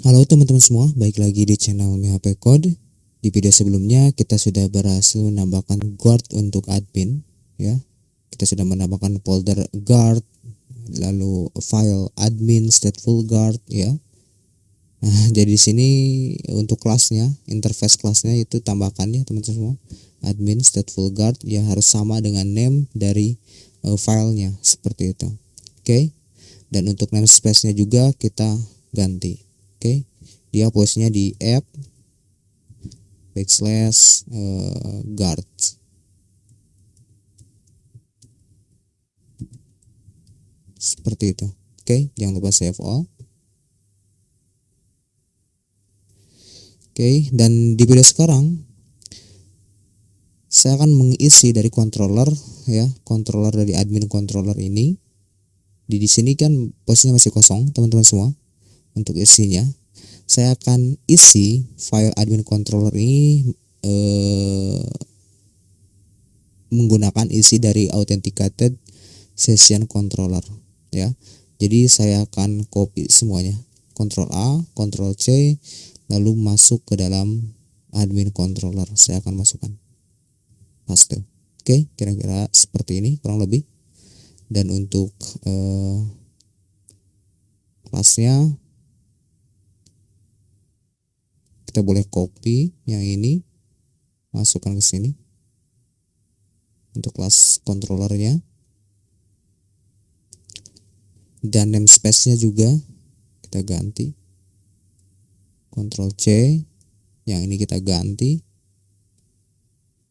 Halo teman-teman semua, baik lagi di channel MHP Code. Di video sebelumnya kita sudah berhasil menambahkan guard untuk admin, ya. Kita sudah menambahkan folder guard, lalu file admin stateful guard, ya. Nah, jadi di sini untuk kelasnya, interface kelasnya itu tambahkan ya teman-teman semua. Admin stateful guard ya harus sama dengan name dari filenya seperti itu. Oke. Dan untuk namespace-nya juga kita ganti. Oke, dia posisinya di app backslash guard seperti itu. Oke, jangan lupa save all. Oke, dan di video sekarang saya akan mengisi dari controller ya, controller dari admin controller ini. Di sini kan posisinya masih kosong teman-teman semua. Untuk isinya saya akan isi file admin controller ini menggunakan isi dari authenticated session controller ya. Jadi saya akan copy semuanya, Ctrl A, Ctrl C, lalu masuk ke dalam admin controller. Saya akan masukkan paste. Oke, kira-kira seperti ini kurang lebih. Dan untuk kelasnya kita boleh copy yang ini, masukkan ke sini untuk kelas controllernya. Dan namespace-nya juga kita ganti, Ctrl C, yang ini kita ganti,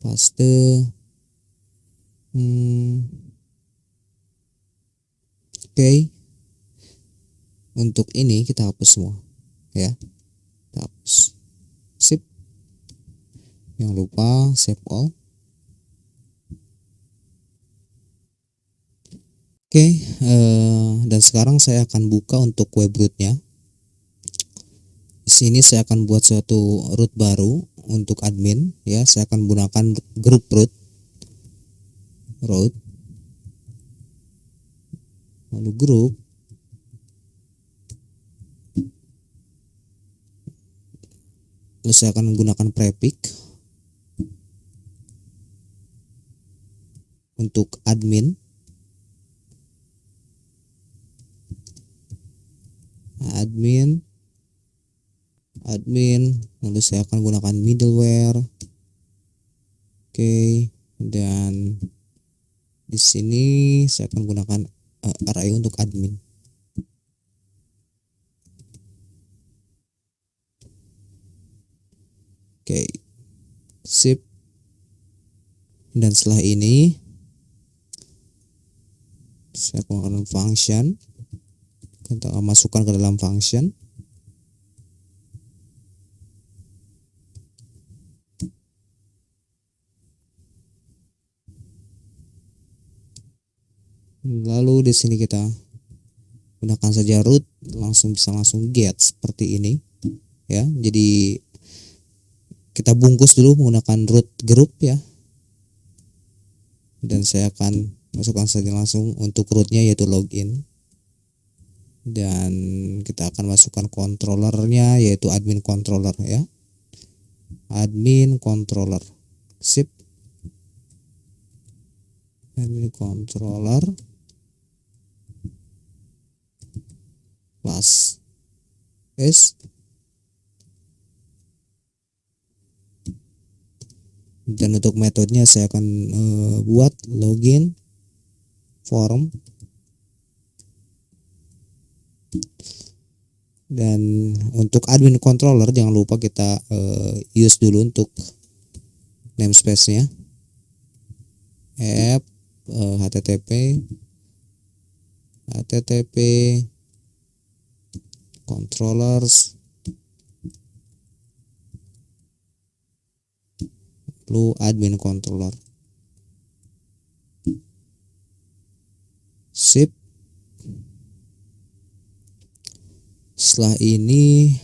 paste. Oke. Untuk ini kita hapus semua ya, kita hapus. Sip. Jangan lupa save all. Oke, dan sekarang saya akan buka untuk web rootnya. Di sini saya akan buat suatu root baru untuk admin ya. Saya akan menggunakan group root, lalu group, lalu saya akan menggunakan prefix untuk admin, lalu saya akan gunakan middleware. Oke, dan di sini saya akan gunakan array untuk admin. Oke, sip. Dan setelah ini saya akan function, kita masukkan ke dalam function. Lalu di sini kita gunakan saja root, langsung get seperti ini ya. Jadi kita bungkus dulu menggunakan root group ya. Dan saya akan masukkan saja langsung untuk rootnya yaitu login. Dan kita akan masukkan controllernya yaitu admin controller ya. Admin controller. Sip. Admin controller plus S. Dan untuk metodenya saya akan buat login form. Dan untuk admin controller jangan lupa kita use dulu untuk namespace-nya app http controllers lalu admin controller. Sip. Setelah ini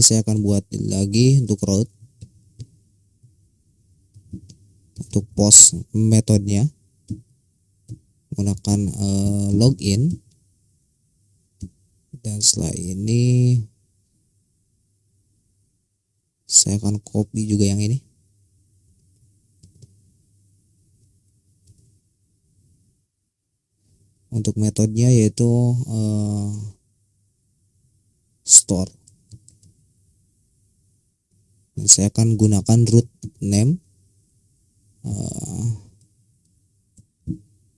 saya akan buat lagi untuk root, untuk post metodenya menggunakan login Dan setelah ini saya akan copy juga yang ini. Untuk metodenya yaitu store. Dan saya akan gunakan root name.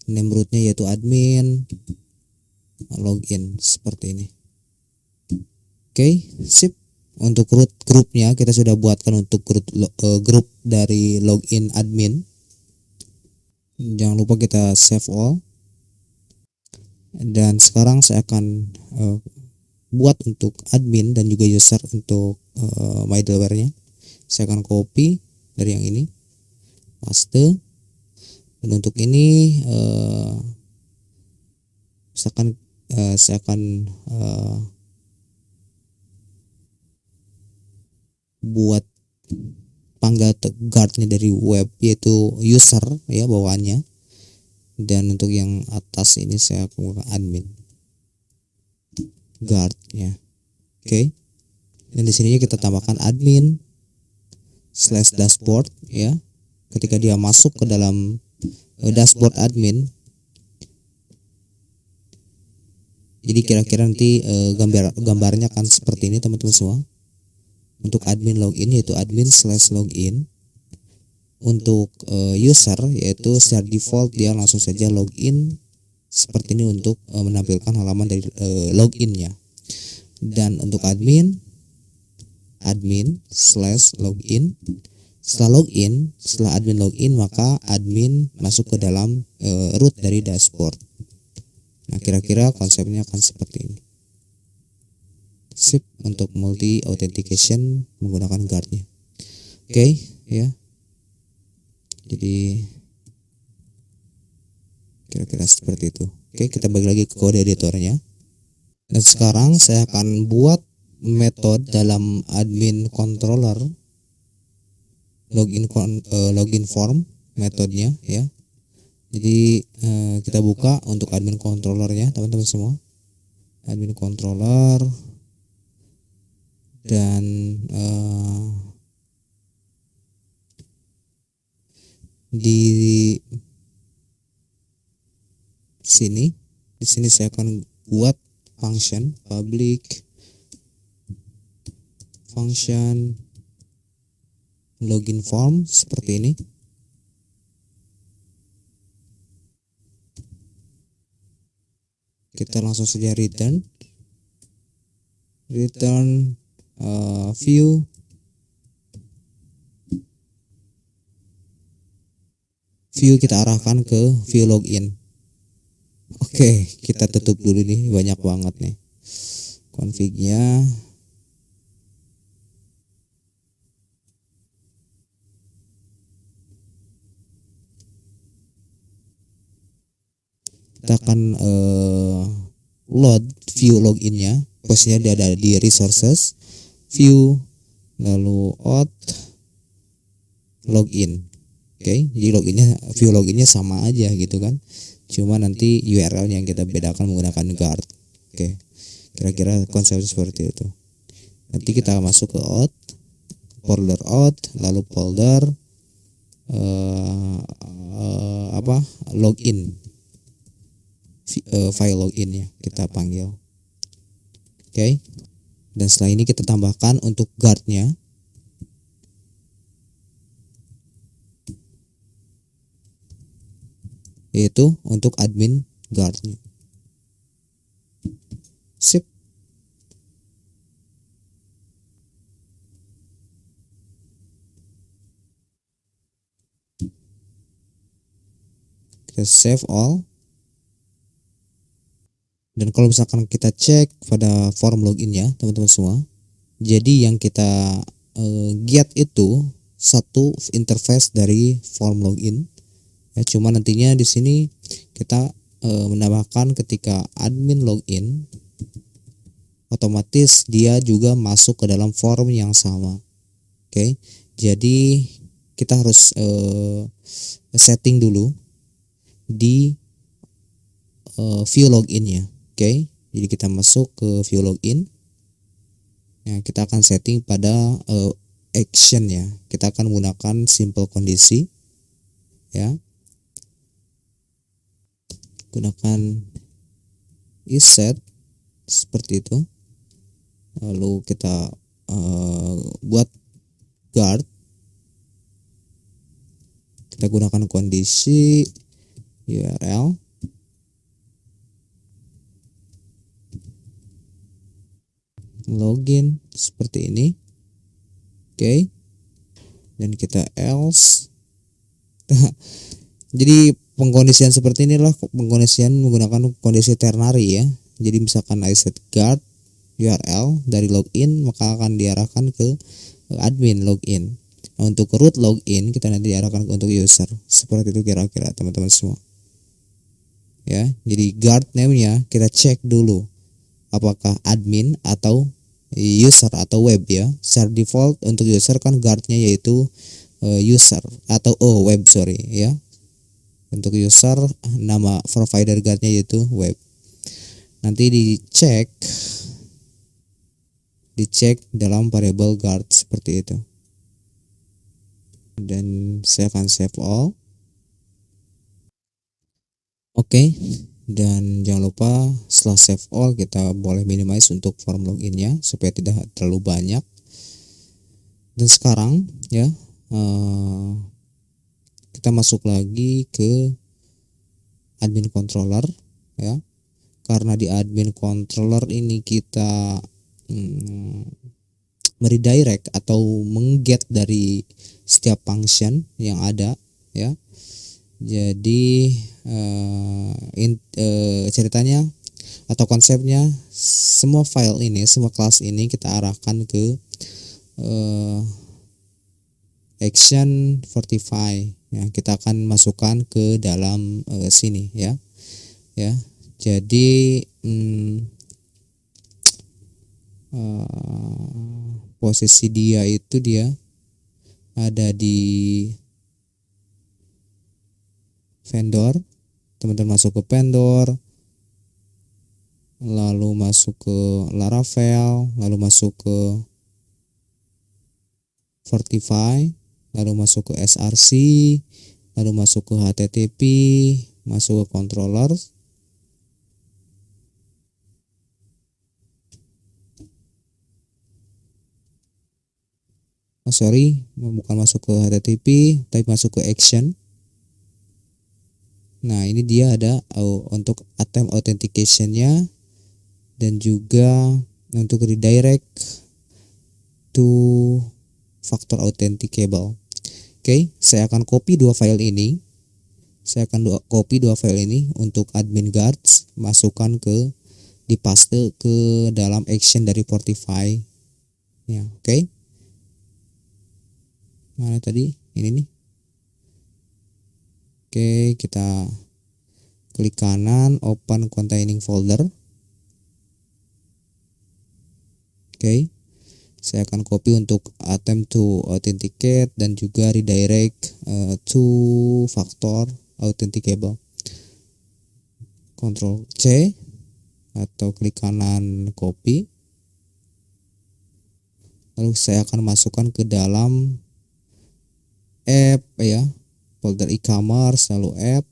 Name rootnya yaitu admin login seperti ini. Oke, sip. Untuk root grupnya kita sudah buatkan untuk grup dari login admin. Jangan lupa kita save all. Dan sekarang saya akan buat untuk admin dan juga user untuk middleware-nya. Saya akan copy dari yang ini, paste. Dan untuk ini misalkan saya akan buat panggal guardnya dari web yaitu user ya bawaannya. Dan untuk yang atas ini saya akan menggunakan admin guard ya. Oke. Dan di sininya kita tambahkan admin / dashboard ya. Ketika dia masuk ke dalam dashboard admin, jadi kira-kira nanti gambarnya akan seperti ini teman-teman semua. Untuk admin login yaitu admin / login. Untuk user yaitu secara default dia langsung saja login seperti ini untuk menampilkan halaman dari loginnya. Dan untuk admin / login. Setelah admin login maka admin masuk ke dalam root dari dashboard. Nah, kira-kira konsepnya akan seperti ini. Sip untuk multi authentication menggunakan guardnya. Oke, ya. Jadi kira-kira seperti itu. Oke, kita balik lagi ke kode editornya. Dan sekarang saya akan buat metode dalam admin controller login form metodenya ya. Jadi kita buka untuk admin controllernya teman-teman semua. Admin controller dan di sini saya akan buat function public function login form seperti ini. Kita langsung saja return view kita arahkan ke view login. Oke, kita tutup dulu nih, banyak banget nih config-nya. Kita akan load view loginnya. Posisinya dia ada di resources, view, lalu auth login. Oke, jadi view loginnya sama aja gitu kan. Cuma nanti URL yang kita bedakan menggunakan guard. Oke, kira-kira konsepnya seperti itu. Nanti kita masuk ke auth, folder auth, lalu folder login, file loginnya kita panggil. Oke, dan setelah ini kita tambahkan untuk guardnya. Yaitu untuk admin guardnya. Sip. Kita save all. Dan kalau misalkan kita cek pada form loginnya teman-teman semua, jadi yang kita get itu satu interface dari form login. Ya, cuma nantinya di sini kita menambahkan ketika admin login, otomatis dia juga masuk ke dalam form yang sama. Oke, jadi kita harus setting dulu di view loginnya. Oke, Jadi kita masuk ke view login. Nah, kita akan setting pada action ya. Kita akan menggunakan simple kondisi ya. Gunakan isSet seperti itu. Lalu kita buat guard. Kita gunakan kondisi URL login seperti ini. Oke. Dan kita else. Jadi pengkondisian seperti inilah pengkondisian menggunakan kondisi ternary ya. Jadi misalkan iSet guard URL dari login, maka akan diarahkan ke admin login. Nah, untuk root login kita nanti diarahkan untuk user. Seperti itu kira-kira teman-teman semua. Ya, jadi guard name-nya kita cek dulu apakah admin atau user atau web ya. Secara default untuk user kan guardnya yaitu user atau web ya. Untuk user nama provider guardnya yaitu web. Nanti dicek dalam variable guard seperti itu. Dan saya akan save all. Oke. Dan jangan lupa setelah save all kita boleh minimize untuk form loginnya supaya tidak terlalu banyak. Dan sekarang ya kita masuk lagi ke admin controller ya. Karena di admin controller ini kita meredirect atau mengget dari setiap function yang ada ya. Jadi ceritanya atau konsepnya semua file ini, semua kelas ini kita arahkan ke action Fortify ya. Kita akan masukkan ke dalam sini ya. Jadi posisi dia itu dia ada di vendor. Teman-teman masuk ke vendor, lalu masuk ke Laravel, lalu masuk ke Fortify, lalu masuk ke src, lalu masuk ke http, masuk ke controller. Bukan masuk ke http tapi masuk ke action. Nah, ini dia ada untuk attempt authentication-nya dan juga untuk redirect to factor authenticable. Oke, saya akan copy dua file ini. Copy dua file ini untuk admin guards, masukkan dipaste ke dalam action dari Fortify. Ya, oke. Mana tadi? Ini nih. Oke, kita klik kanan, open containing folder. Oke, saya akan copy untuk attempt to authenticate dan juga redirect to factor authenticable. Ctrl C atau klik kanan copy. Lalu saya akan masukkan ke dalam app ya, folder e-commerce, lalu app,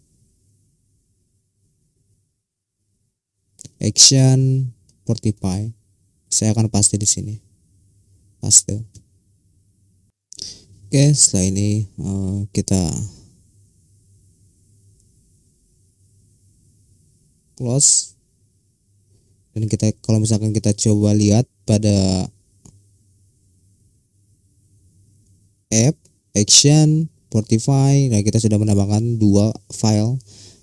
action, Fortify. Saya akan paste di sini. Paste. Oke, setelah ini kita close. Dan kita kalau misalkan kita coba lihat pada app, action, Fortify, nah kita sudah menambahkan dua file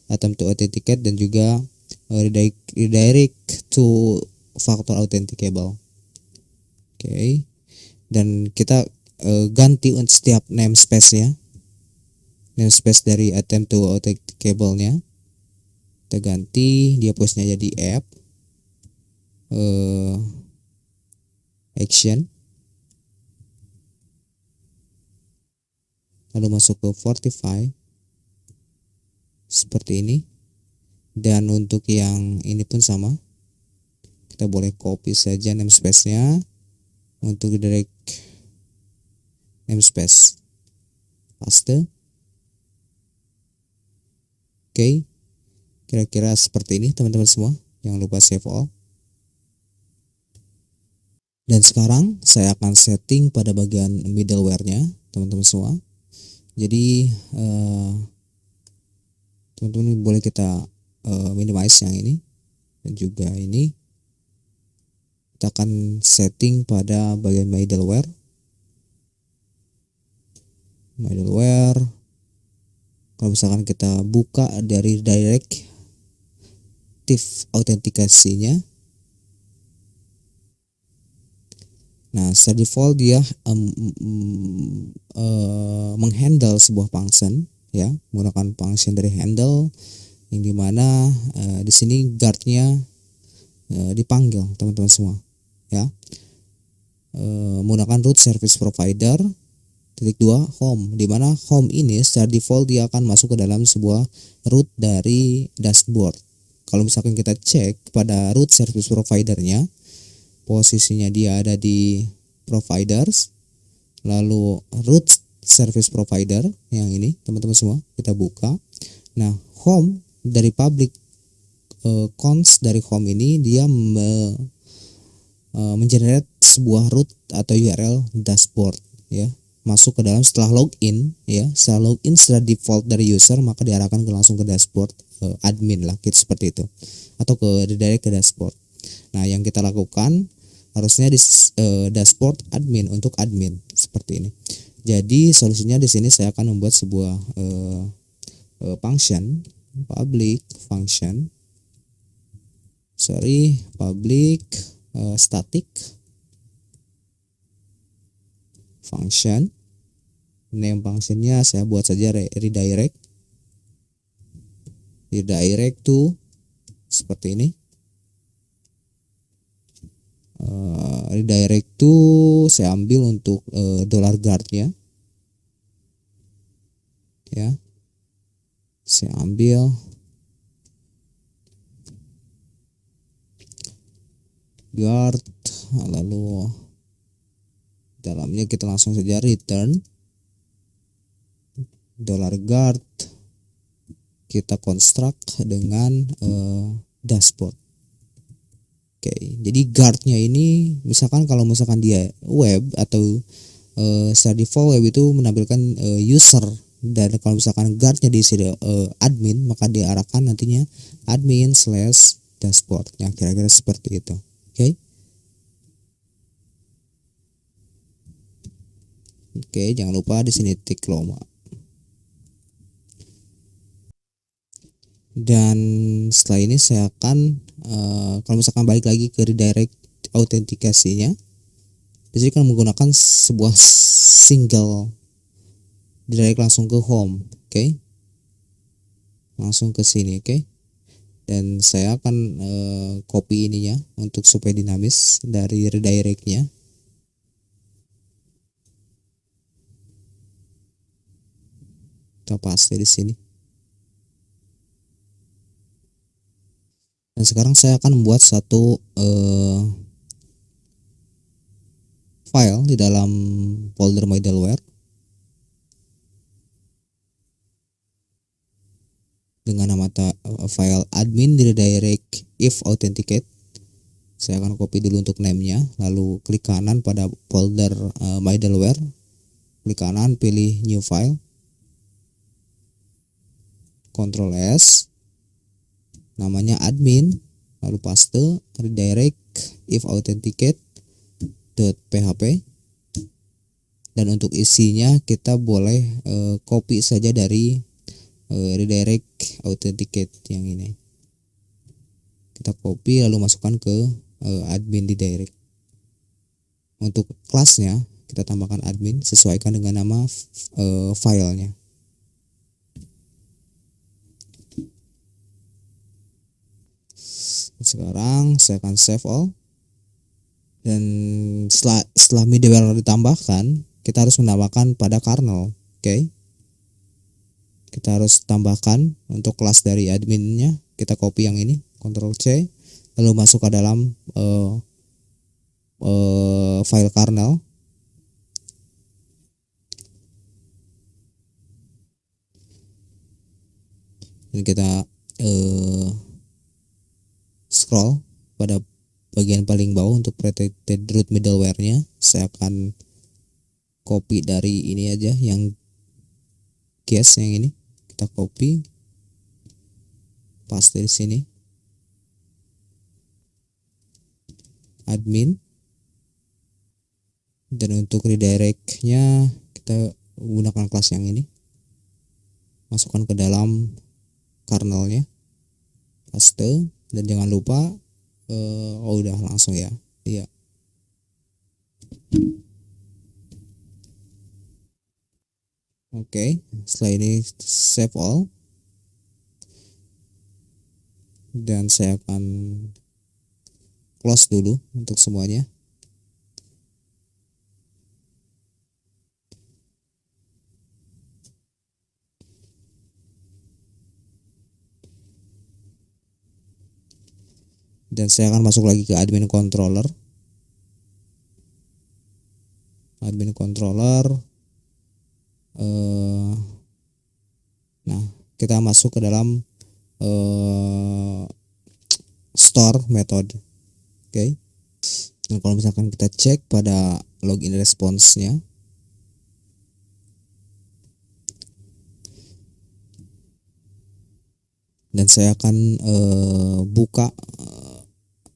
attempt to authenticate dan juga redirect to factor authenticable. Oke. Dan kita ganti untuk setiap namespace ya. Namespace dari attempt to authenticable-nya. Kita ganti, dia posnya jadi app, action, lalu masuk ke Fortify seperti ini. Dan untuk yang ini pun sama, Kita boleh copy saja namespace-nya untuk direct namespace, paste. Oke, kira-kira seperti ini teman-teman semua. Jangan lupa save all. Dan sekarang saya akan setting pada bagian middleware-nya teman-teman semua. Jadi teman-teman boleh kita minimize yang ini dan juga ini. Kita akan setting pada bagian middleware. Kalau misalkan kita buka dari directive autentikasinya, nah secara default dia menghandle sebuah function, ya, menggunakan function dari handle, yang dimana di sini guardnya dipanggil teman-teman semua, ya, menggunakan root service provider _2 home, dimana home ini secara default dia akan masuk ke dalam sebuah root dari dashboard. Kalau misalkan kita cek pada root service providernya, posisinya dia ada di providers, lalu root service provider yang ini teman-teman semua kita buka. Nah, home dari public cons dari home ini dia mengenerate sebuah root atau URL dashboard, ya, masuk ke dalam setelah login, ya. Setelah login secara default dari user, maka diarahkan langsung ke dashboard admin lah, gitu, seperti itu, atau ke redirect ke dashboard. Nah, yang kita lakukan harusnya di dashboard admin untuk admin seperti ini. Jadi solusinya di sini saya akan membuat sebuah function, public static function. Name functionnya saya buat saja redirect to seperti ini. Redirect to saya ambil untuk $guard-nya, ya. Saya ambil guard, lalu dalamnya kita langsung saja return $guard, kita construct dengan dashboard. Oke, jadi guardnya ini misalkan kalau misalkan dia web atau secara default web itu menampilkan user, dan kalau misalkan guardnya diisi admin, maka diarahkan nantinya admin/dashboard. Ya, kira-kira seperti itu. Oke, jangan lupa di sini tick loma. Dan setelah ini saya akan kalau misalkan balik lagi ke redirect autentikasinya, di sini kan menggunakan sebuah single direct langsung ke home, oke. Langsung ke sini, oke. Dan saya akan copy ininya untuk supaya dinamis dari redirectnya. Kita paste di sini. Dan sekarang saya akan membuat satu file di dalam folder middleware dengan nama file admin redirect if authenticate. Saya akan copy dulu untuk name-nya, lalu klik kanan pada folder middleware, klik kanan pilih new file, Ctrl S, namanya admin, lalu paste redirect if authenticate .php, dan untuk isinya kita boleh copy saja dari redirect authenticate yang ini. Kita copy lalu masukkan ke admin redirect. Untuk kelasnya kita tambahkan admin, sesuaikan dengan nama filenya. Sekarang saya akan save all. Dan setelah middleware ditambahkan, kita harus menambahkan pada kernel, oke. Kita harus tambahkan untuk kelas dari adminnya, kita copy yang ini, Ctrl C, lalu masuk ke dalam file kernel. Dan kita scroll pada bagian paling bawah untuk protected root middleware-nya. Saya akan copy dari ini aja, yang case yang ini kita copy, paste di sini, admin, dan untuk redirect-nya kita gunakan kelas yang ini, masukkan ke dalam kernelnya, paste, dan jangan lupa udah langsung ya, iya. Oke, setelah ini save all, dan saya akan close dulu untuk semuanya. Dan saya akan masuk lagi ke admin controller. Admin controller. Nah, kita masuk ke dalam store method. Oke. Nah, kalau misalkan kita cek pada login response-nya, dan saya akan buka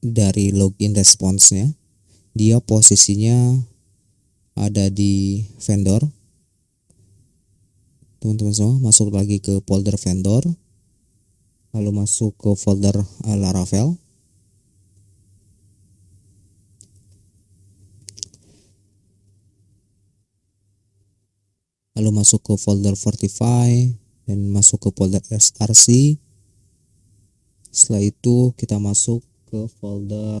dari login response-nya, dia posisinya ada di vendor. Teman-teman semua masuk lagi ke folder vendor, lalu masuk ke folder Laravel, lalu masuk ke folder Fortify, dan masuk ke folder src. Setelah itu kita masuk ke folder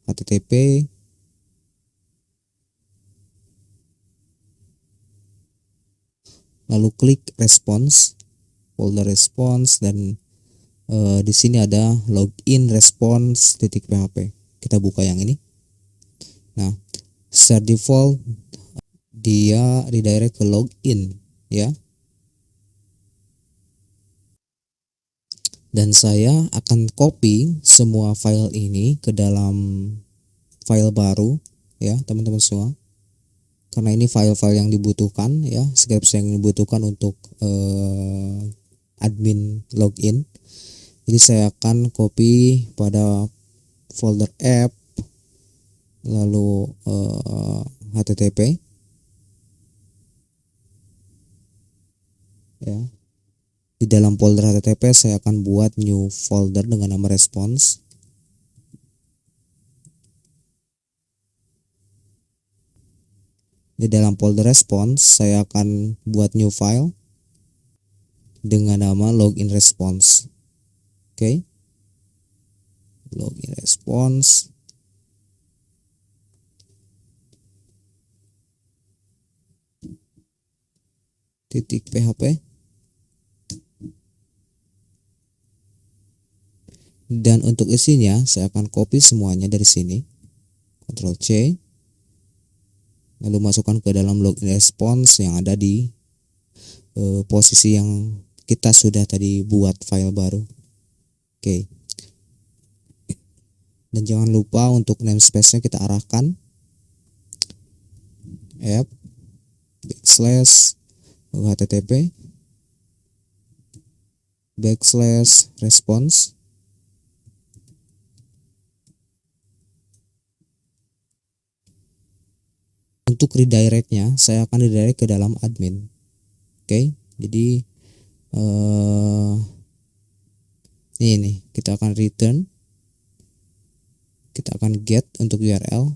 http, lalu klik response, folder response, dan di sini ada login response.php. Kita buka yang ini. Nah, secara default dia redirect ke login ya. Dan saya akan copy semua file ini ke dalam file baru ya, teman-teman semua. Karena ini file-file yang dibutuhkan ya, script yang dibutuhkan untuk admin login. Jadi saya akan copy pada folder app, lalu http ya. Di dalam folder http saya akan buat new folder dengan nama response. Di dalam folder response saya akan buat new file dengan nama login response. Oke. Login response. .php. Dan untuk isinya saya akan copy semuanya dari sini, Ctrl C, lalu masukkan ke dalam login response yang ada di posisi yang kita sudah tadi buat file baru. Oke. Dan jangan lupa untuk namespace-nya kita arahkan app /http /response. Untuk redirect-nya saya akan redirect ke dalam admin. Oke, jadi ini kita akan return, kita akan get untuk URL,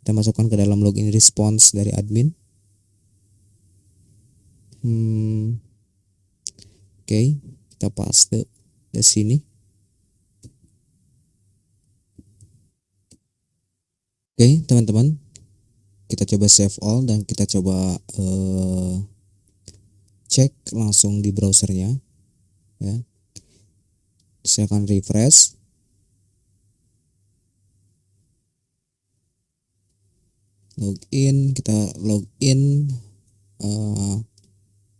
kita masukkan ke dalam login response dari admin. Oke, kita paste di sini. Oke, teman-teman, kita coba save all dan kita coba cek langsung di browsernya ya. Saya akan refresh. login, kita login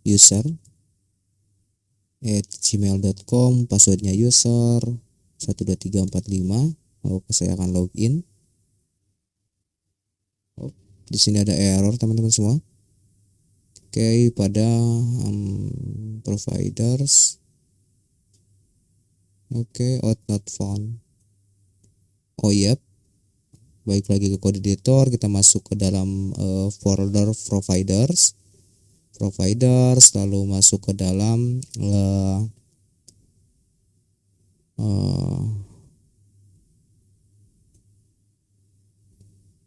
user @gmail.com, passwordnya user 12345. Oke, saya akan login. Di sini ada error teman-teman semua. Oke, pada providers. Oke, out not found. Oh iya, baik lagi ke kode editor, kita masuk ke dalam folder providers, lalu masuk ke dalam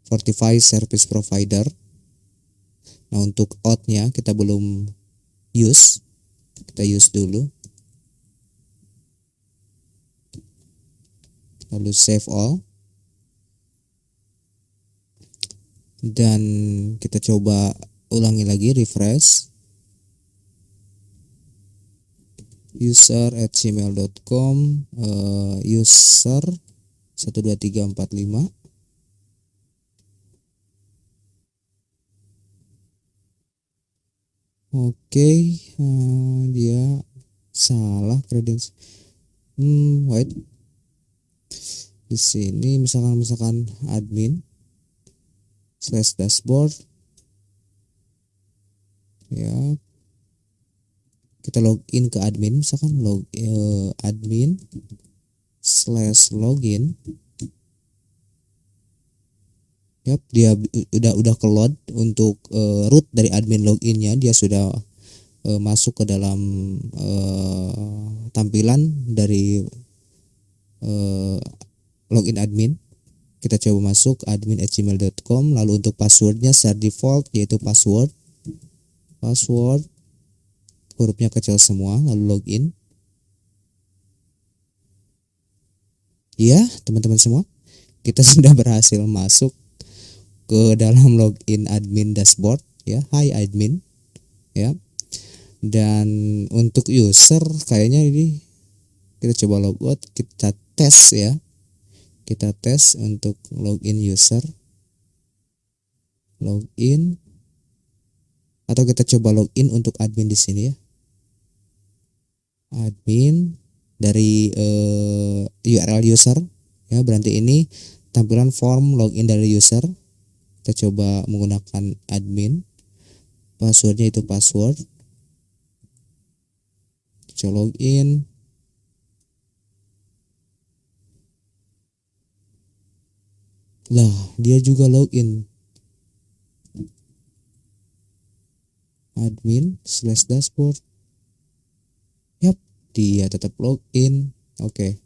Fortify Service Provider. Nah, untuk outnya kita belum use, kita use dulu, lalu save all, dan kita coba ulangi lagi, refresh. user@gmail.com, user 12345. Oke, dia salah credential. Wait. Di sini misalkan admin /dashboard, ya, kita login ke admin, misalkan admin /login. Yap, dia udah ke load untuk root dari admin loginnya, dia sudah masuk ke dalam tampilan dari login admin. Kita coba masuk admin@gmail.com, lalu untuk passwordnya share default, yaitu password hurufnya kecil semua, lalu login. Ya, teman-teman semua, kita sudah berhasil masuk ke dalam login admin dashboard, ya. Hai admin, ya. Dan untuk user kayaknya ini kita coba logout, kita tes ya. Kita tes untuk login user, login, atau kita coba login untuk admin di sini ya. Admin dari URL user, ya, berarti ini tampilan form login dari user. Kita coba menggunakan admin, passwordnya itu password, coba login. Lah, dia juga login. Admin /dashboard. Yap, dia tetap login. Oke.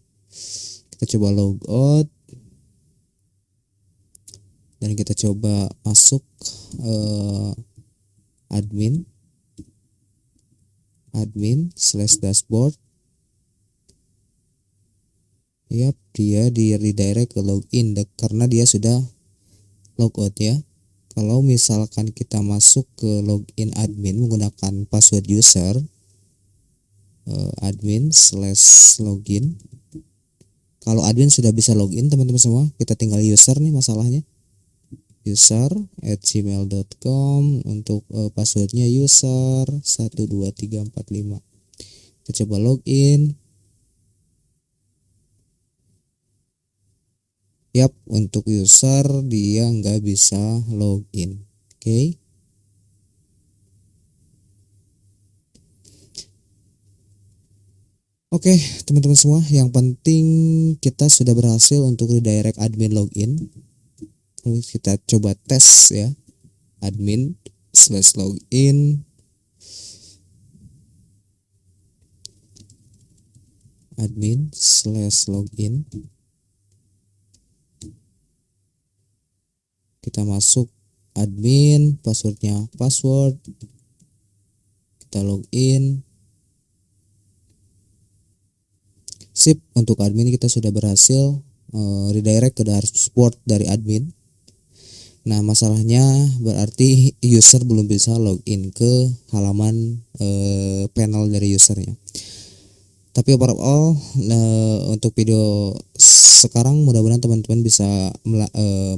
Kita coba logout. Dan kita coba masuk admin /dashboard. Yap, dia di redirect ke login karena dia sudah logout ya. Kalau misalkan kita masuk ke login admin menggunakan password user, admin /login. Kalau admin sudah bisa login teman-teman semua, kita tinggal user nih masalahnya. user@gmail.com, untuk passwordnya user 12345. Kita coba login. Yap, untuk user dia nggak bisa login. Oke. Oke, teman-teman semua, yang penting kita sudah berhasil untuk redirect admin login. Terus kita coba tes ya, admin /login, admin /login. Kita masuk admin, passwordnya password, kita login. Sip, untuk admin kita sudah berhasil redirect ke dashboard dari admin. Nah, masalahnya berarti user belum bisa login ke halaman panel dari usernya. Tapi overall untuk video sekarang mudah-mudahan teman-teman bisa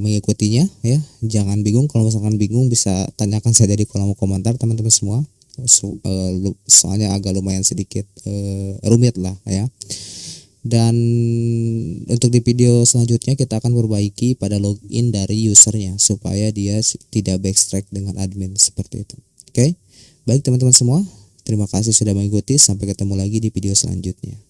mengikutinya ya. Jangan bingung, kalau misalkan bingung bisa tanyakan saja di kolom komentar teman-teman semua. Soalnya agak lumayan sedikit rumit lah ya. Dan untuk di video selanjutnya kita akan perbaiki pada login dari usernya supaya dia tidak backtrack dengan admin seperti itu. Oke, baik teman-teman semua, terima kasih sudah mengikuti. Sampai ketemu lagi di video selanjutnya.